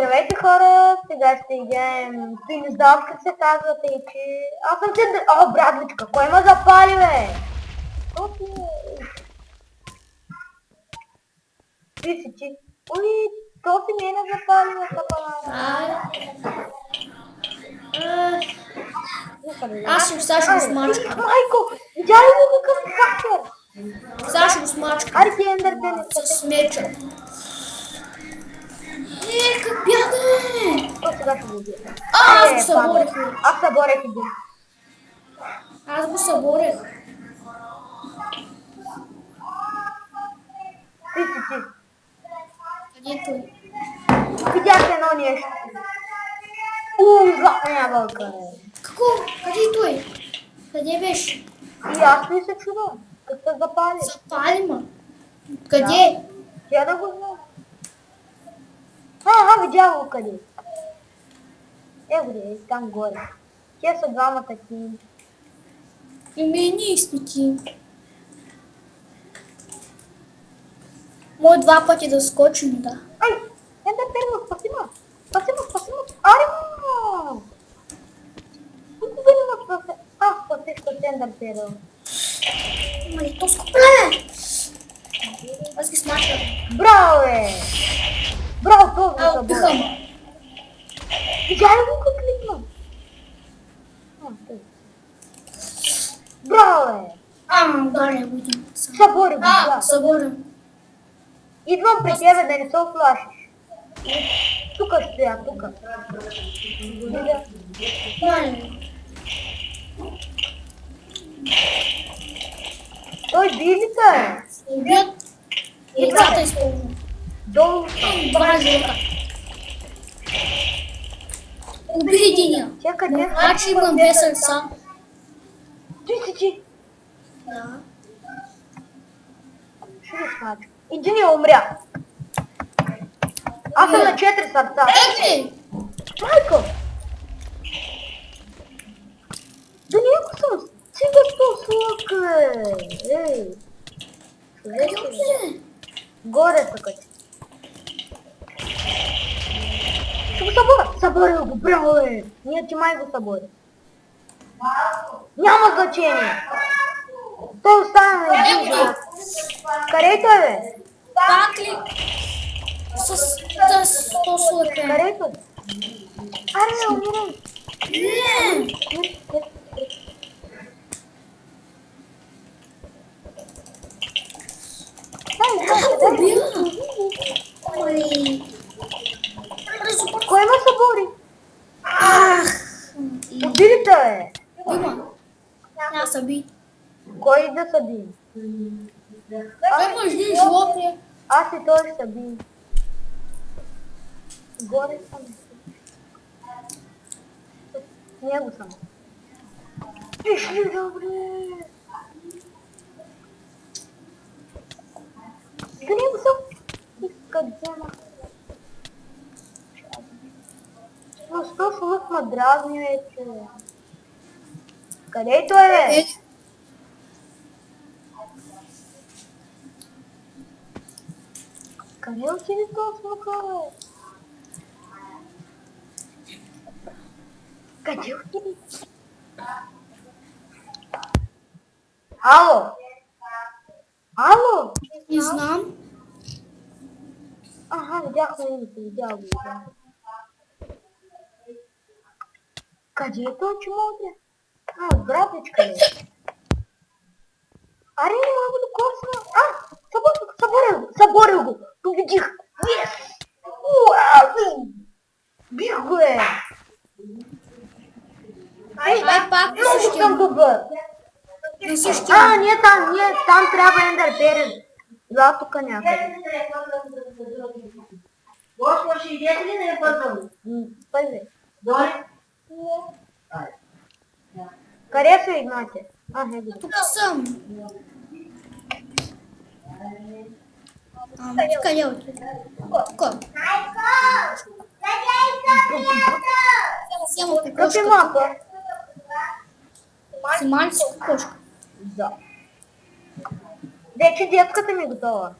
Здравейте хора, сега ще играем пинздавка се казва, тъй че... Аз съм се... О, братличка, кой ме запали, бе? Ти си ти. Уй, то си мене запали, бе, капана. Аз съм Сашо с мачка. Майко, видя ли го какъв хакер? Сашо с мачка. Аре ти ендърпен С меча. Как бяга? То сега ще го убия. Аз го съборих. Аз съборех един. Аз го съборих. Ти си ти. Къде е той? Видях едно нещо. Златна ябълка. Какво? Къде е той? Къде беше? И аз ми се чудвам. Как се запали? Запали ма. Къде? Тя да го знам. Видя го къде. Е, там горе. Те са двамата ти. И ние сме ти. Може два пъти да скочим, да. Ай! Ендерперл, спаси ме! Спаси ме! Аре, ма! Никога не ме спаси. Аз спасих с Ендерперл. Мали, то скопле! Аз ги смачвам. Браво, бе! Браво, този го събора. Пиха ма. Видя ли го как кликна? Браво, бе! Ударя го един. Събори го, да. Съборя. Идвам при тебе да не се оплашиш. Тука стоя, тука. Видя. Мали. Той билица е. Убият. Яйцата използвам. Долу съм. Добра живота. Уби единия. Чакай, не. Значи имам две сърца. Ти си ти. Да. Ще го смача. Единия умря. Аз съм на 4 сърца. Ето! Майко! Да някой съм. Стига с то слъка, Ей! Къде отиде? Горе са къде. Ще го съборя. Съборя го, браво, бе. Ние ти май го съборя. Няма значение. Той остана на един живот. Където е, бе? Пак ли? С то слъка. Където е? Аре, не умирай. Не! Убила! Мали. Кой ме събори? Убили те, бе. Има. Аз съби. Кой да съби? Той има един живот ли? Аз и той ще съби. Горе съм. С него съм. Виж ли, добре. С него съм. Иска взема. Но с този лък ме дразни вече. Където е, бе? Къде отиде този смука, бе? Къде отиде? Ало? Ало? Не знам. Видяхме името, видях го. Къде е този чумотря? Братичка ли? Аре, не мога да косна. Съборил го. Победих. Yes! Бих го, е. Ай, пак на Много същия. съм добър. На същия. Ние там трябва ендерперен. Да, тук някъде. Господи, ще идете ли да я пътвам? Първи. Доле? Къде са Игнатия? Ето. Тук съм. Ти къде отиде? Тук. Взема Какви кокошка. мапа? Взема ли си кокошка? Да. Вече детската ми е готова.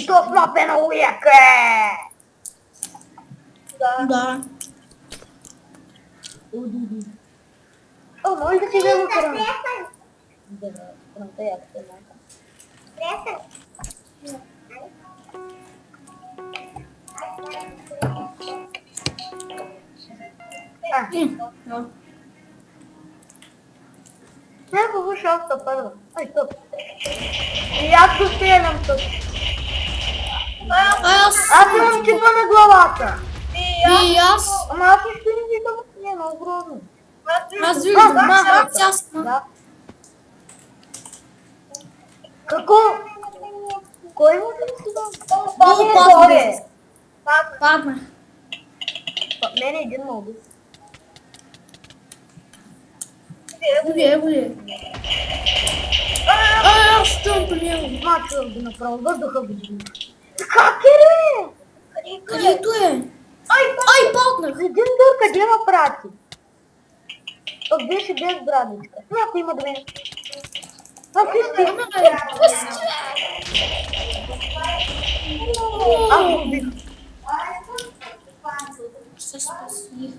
То с мап е много яка. Да. О, може да си взема храна. Да, храната е яка се малка. Да. Някакво шоста първа. Ай, тук. И аз го стрелям тук. Аз имам чипа на главата. И аз. Ама аз нищо не виждам. Не, е много грозно. Аз виждам. да. Цясна. Да. Какво? Кой му да си дам? Падна. Падна. Мене един ме уби. Ево ли? Аз съм по него. Мачувам го направо, въздуха го дигна. Как е, бе? Където е? Ай, паднах. Един дър къде ме прати? Пък беше без брадичка. Някой има да ме... А, пусти! Аз го убих. Се спасих.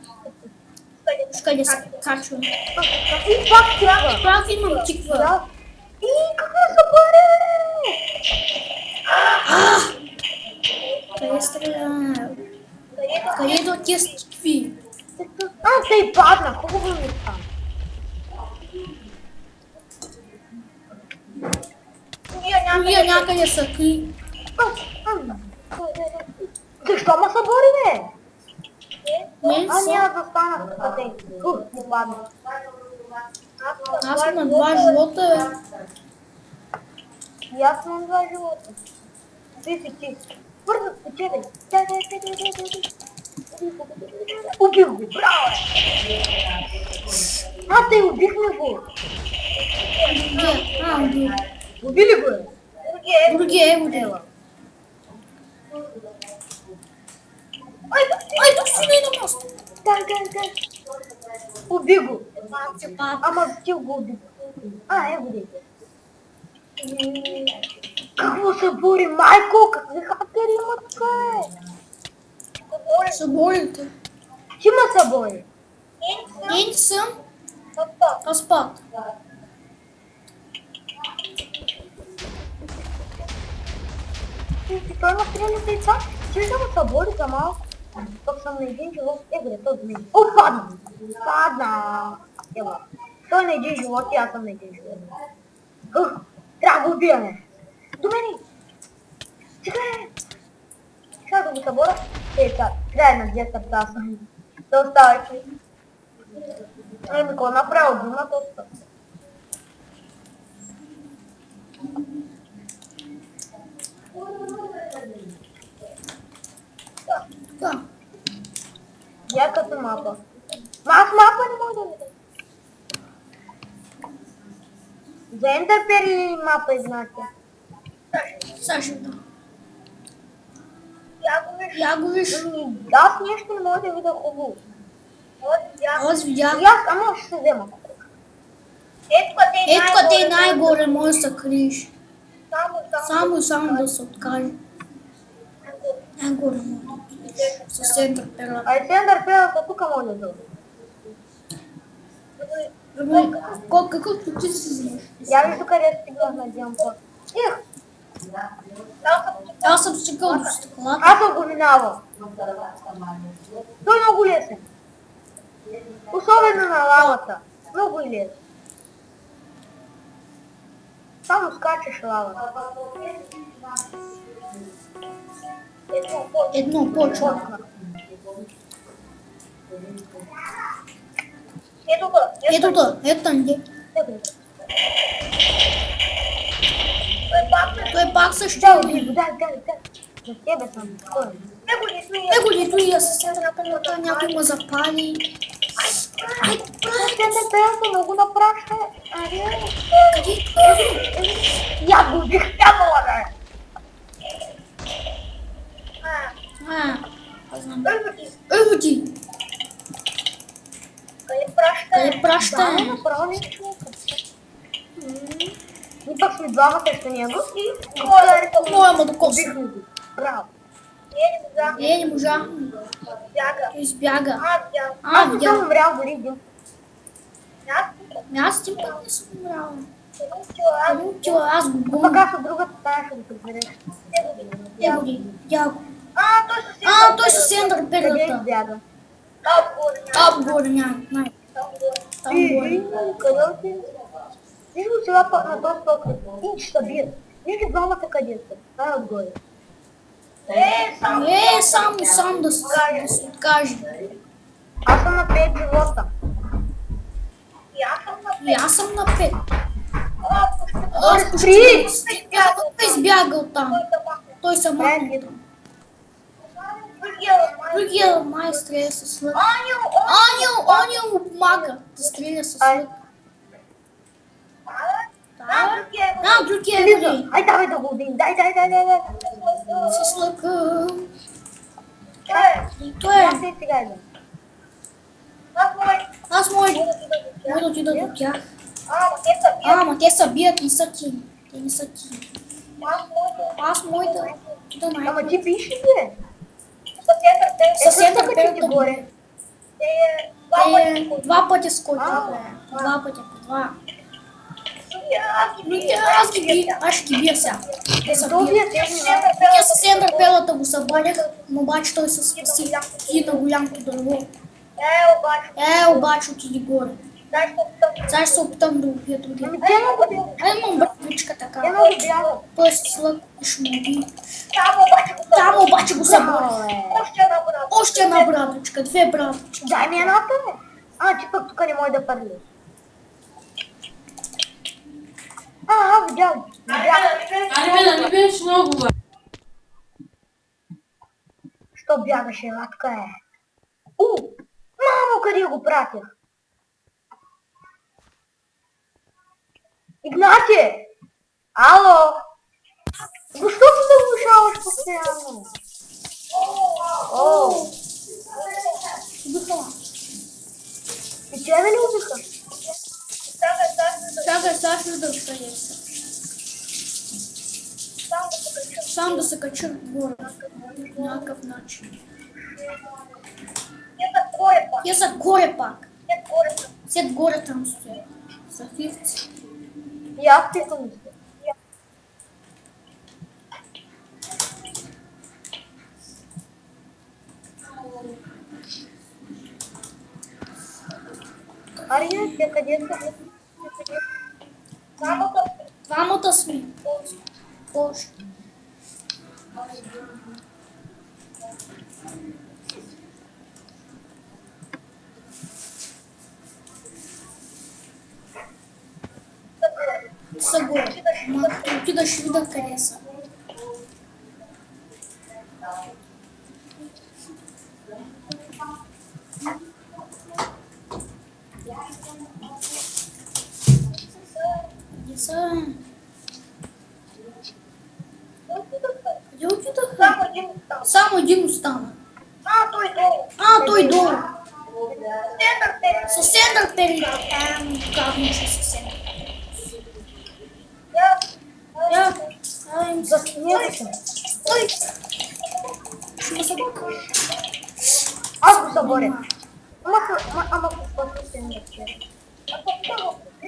Къде се качвам? И пак тяга. Пак имам тиква. Да. И какво са пари? Къде стреля? Къде до тия стикви? Тъй падна, хубаво ми стана. Вие някъде са кри. Защо ма събори, бе? Не Аз са. няма да стана с те. Не падна. Аз имам 2 живота. И аз имам 2 живота. Ти. Бързо, спечели. Дай. Убих го, браво! Тъй убихме го. Где? Убили го, е. Другия е удела. Ай, тук си на мост. Дай. Уби го. Се пада. Ама ти го уби. Го дей. Какво се бори, майко? Какви хакери има тук, е? Съборите. Ти ма се бори. Ден съм. Аз пак. Той ма стреля деца. Ти да ма се бори за малко. Пък съм на един живот. Бре, той до мен. О, падна. Ева. Той на един живот и аз съм на един живот. Трябва да го убиваме. До мене. Чекай. Сега да го събора. Край на 2 сърца съм. Да оставайки. Кой направил дума, то остава. Да. Я като мапа. Аз мапа не мога да видя. За Ендърпер или мапа изначе? Саша, да. Я го виж. Аз нещо не мога да видя хубаво. Аз видях. И аз, ама ще се взема. Ето къде е най-горе може да се криеш. Само да се откаже. Най-горе може да криеш. С Ендърпера. Ай, с Ендърперата тук може да дойде. Какъвто ти си знаеш. Я вижда къде стигнах на джампа. Аз съм стигал до стъклата. Аз съм го минавал. Той е много лесен. Особено на лавата. Много е лесен. Само скачаш лавата. Едно почва. Ето да, ето там. Той пак също. Дай. За тебе съм. Него нито и аз се трапелата, някой ме запали. Ай, Ендърперата много напраща. къде? Я го убих тябала, бе. Аз знам. Ево ти! Къде праща? Да, направо не е човека. И пък сме двама срещу него и... Моя ма докоса. Убихме го. Браво. Не можахме. Той избяга. Аз не съм Видях. умрял дори един. Аз един път не съм умрял. Получила, аз го Пък губя. аз от другата стая ще го прибереш. Те годи. Видях го. Той с Ендър Къде перлата. избяга? Там горе няма. Там горе. Къде отиде? Виж го сега пък на този токен. И че са бият. Виж ги двамата къде са. Това е отгоре. Сам да се откаже. Аз съм на 5 живота. И аз съм на 5. Аз почти Три! той избяга оттам. Той се махна. Трети. Другия май стреля с лък. Оня му помага да стреля с лък. Да, другия е годи. Ай, давай да го убием. Дай. С лъка. Той Аз е. и сега идвам. Аз мога да отида до тях. Ама те са бият, не са ти. Те не са ти. Аз мога да отида Ама най-горе. ти пишеш ли? С Ендър ти перлата горе. два пъти скочи. Два пъти по два. Аз ги бия. Аз ще ги бия сега. Те са бият. Те с Ендър перлата го събарях, но обаче той се спаси и на голямото дърво. Обаче отиди горе. Сега ще се опитам да убия другия. Ами те много Имам братвичка така. те много бягат. Той с лък и ще му убие. Там обаче го събарях. Още една братвичка, две братвички. Дай ми едната, бе. Ти пък тук не може да парли. Видял. Армена, не беше много, бе. Що бягаше, така е. Мамо, къде го пратих? Игнатие! Ало! Защо ти заглушаваш постоянно? Убиха. И тебе ли убиха? Чакай, сега ще да откъде са. Сам да се кача горе. По някакъв начин. Те са горе пак. След горе там стоят. Са фивци. И аз писам се. Ария, те къде са? Двамата сме. Още. Са горе. Ма отидаш видя къде са. Къде са? Къде отидаха? Само един остана. Той долу. С Ендър перлата. Казвам, че с Ендър. Заснеха се. Той! Ще ме събака. Аз го съборя. Ама какво се не чуе?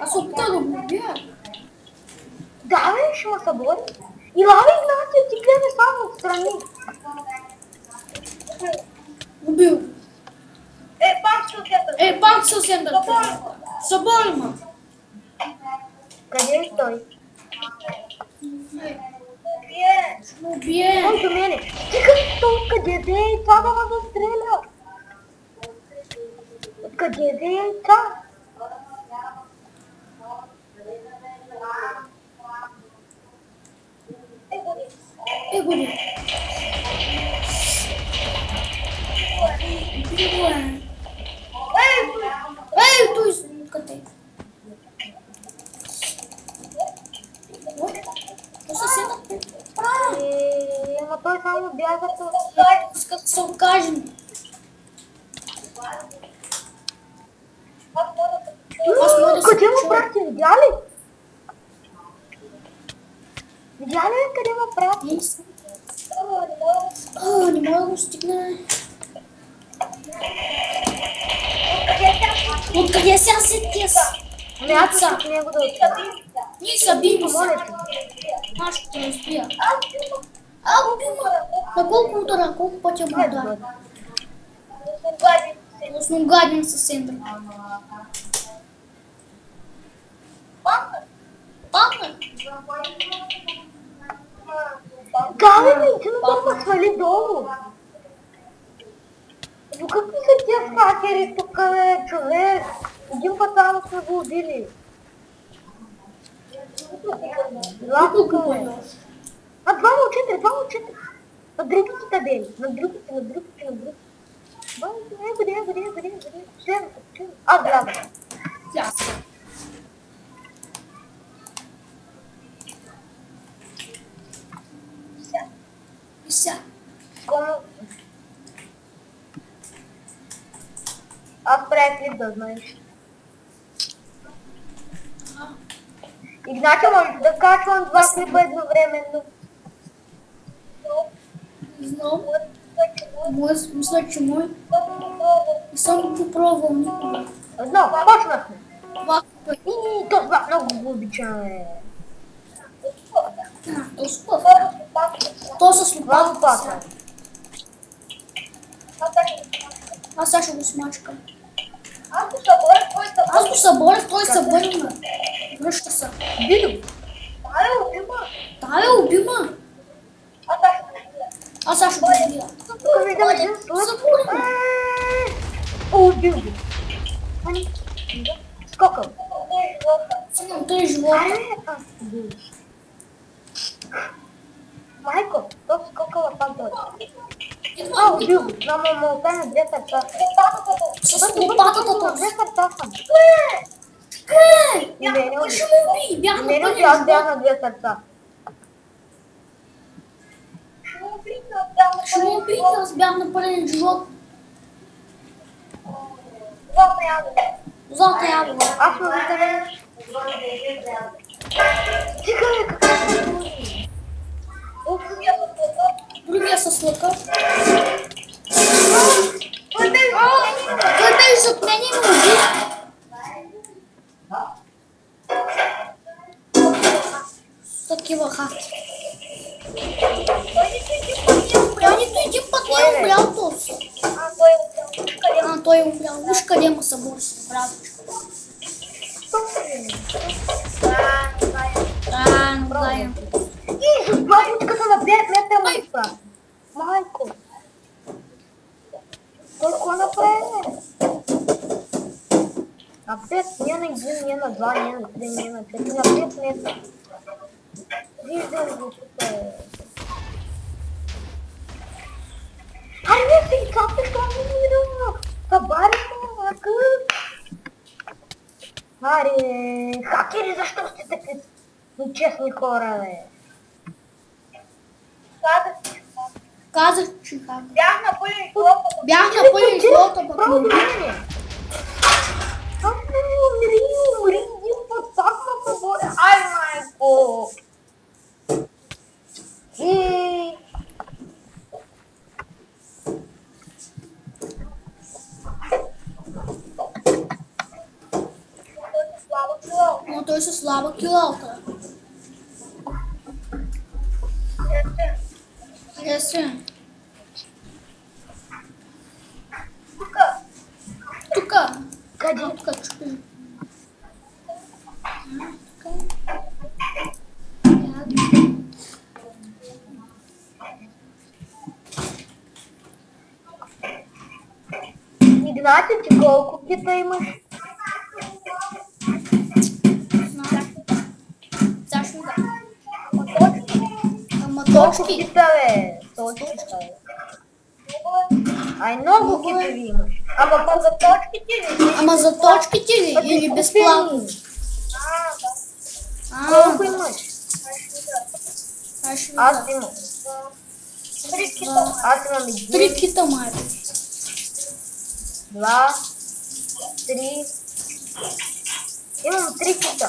Аз опитах да го убия. Да, бе, ще ме събори. И лави, Игнатия, ти гледай само отстрани. Убил. Пак с Ендър. Събори ме. Къде е той? Ще ме убие. Той до мене. Ти откъде де е това да ме застреля? Откъде де е това? Годи. Убил е. Той къде? Той с Ендър. Ама той само бяга тук. Иска да се откажем. Къде му прати? Видя ли? Видя ли къде му прати? Не мога да го стигна. Откъде сега се теса? Ами аз исках него да отида. Ние са биби Моля сега. те. Аз ще те разбия. Бима. На колко удара? Колко пъти му Хайде, удара? бе. Основгаден съвсем друг. Падна. Кале ми, ти не толкова свали долу. Но какви са тия хакери тук, бе, човек? Един път само сме го убили. Колко бойош? А, двама от 4. На другите табели. На другите. Къде? Член. Аз гледам. Ясно. И сега. Кому? Аз правя клип, да знаеш. Игнатий, може да качвам 2 клипа едновременно. Не знам. Мисля, че мой. Не съм го попробвал никога. Но, почнахме. Това пъти. И това много го обичаме. То с пъв. То с Това лопата. лопата. Аз сега ще го смачкам. Аз го Аз го съборих, той се върна. Връща се. Видим. Тая е убима. Аз сега ще го убия. Тук виждам един слъб. Заборим. Убил го. Скокъл. Сигурно той е живота. Майко, то скокъла пак дойде. Идва, Убил го. Но му остане 2 сърца. с лопатата този. 2 сърца съм. Е! Не, Той ще му уби. Бях на Не, пълен аз бях живот. на 2 сърца. Ще му уби, аз бях на пълен живот. Злата ябла. Аз му виждам. Тиха бе, какво се случи? Другия с лъка. Той беше зад мен и ме уби. С такива хаки. Тя нито един път не е умрял този. Той е умрял. Виж къде му събори с братчето. Да, не знаем. И с бабичката на 5 метра му спа. Майко. Той какво направи? На 5, не на 1, не на 2, не на 3, не на 4, на 5 метра. Виждам го тук. Айде се и цапи, що не видим? Табари се, мака. Аре, хакери, защо сте такива нечестни хора, бе? Казах, че хака. Бях на пълен живота. Бях на пълен живота, пък Право му до уби. мене. Умри, един път пак ме поборя. Ай, майко. И... Но той със слаба килалка. Есе. Тука. Къде? Тука чупи. Игнати, ти колко кита имаш? Защо да? Ама Колко точки. кита, бе? Точката, бе. Ай, много китови имаш. Ама по за точките ли? Ама за точките ли? Или безплатно? Колко имаш? Аз ще Аз видя. имам. Аз имам един, 3 кита, майка. 2, 3. Имам 3 кита.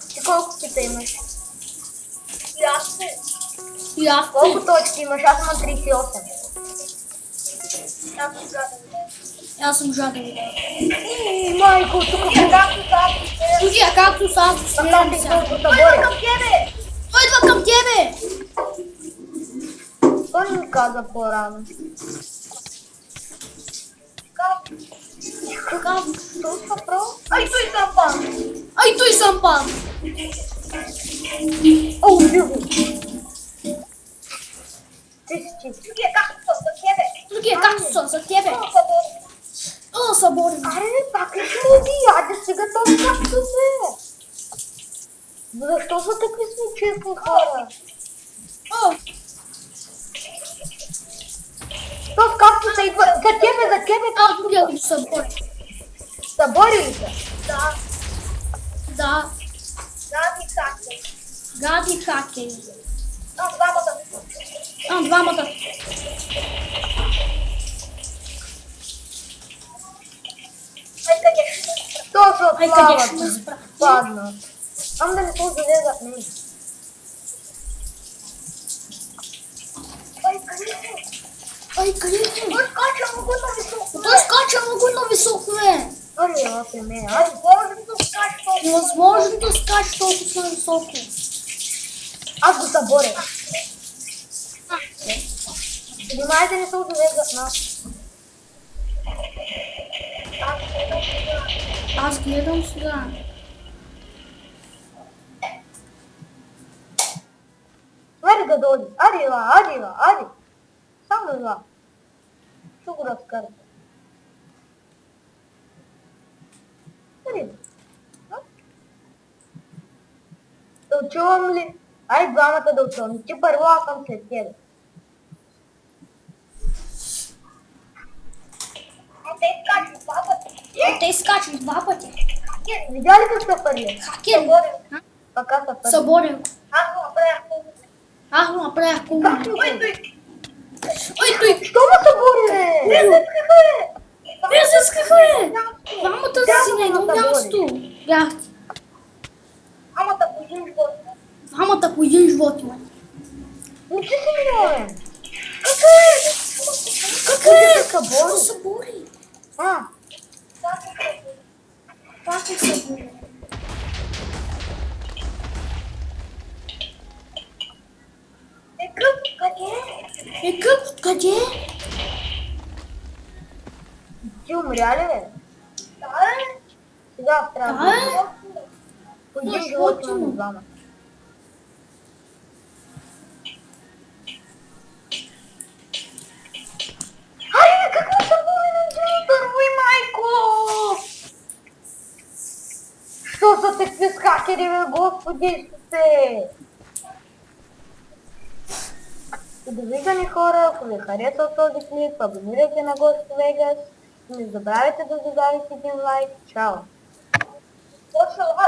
Ти колко кита имаш? И И аз Колко точки имаш? Аз имам 38. Аз съм жаден. Майко, тук е Слушай, а както сам стреляме сега. Той идва към тебе! Той ми каза по-рано. Толкова право? Ай, той съм пан! О, убил го. Ти си чист. Другия както са за тебе. О, съборен. Аре, пак ли ще му убия? Сега този както се. Защо са такви случайни хора? О, Този както се идва. За тебе както другия като съборен. Събори ли се? Да. Гади хакери. Двамата. Точно от Ай, къде ще ме славата. спра? Падна. Ам да не се залезат в него. Ай, къде е? Той скача много на високо. Той скача много на високо, бе. Аре, ела при мен. Аз може да скача толкова. Невъзможно да скача толкова високо. Аз го съборя. Внимайте, не се залезат в нас. Аз гледам сега. Аре да дойде. Аре, ела. Само ела. Ще го разкарате. Аре. Да очувам ли? Ай, двамата да очувам. Ти първо, аз съм след тебе. Те скачат два пъти. Видя ли как се пърли? Хакери. Пака се пърли. Съборен. Аз го направих кулно. Как ми го? Ой, той. Що ме събори, бе? Вие се скаха, бе. Двамата си на едно място. Бяхте. Двамата по един живот има. Не че си минален. Как е? Събори. Що събори? А, Пак е събори. Къде? ти умря ли, бе? Сега трябва Да, да... По един Защо живот ти имам му? двама. Айде, какво събори на първо, майко? Що са такви с хакери, бе, господи се? И довиждане, хора, ако ви харесал този клип, абонирайте на Ghost Vegas. Не забравяйте да задавите един лайк. Чао!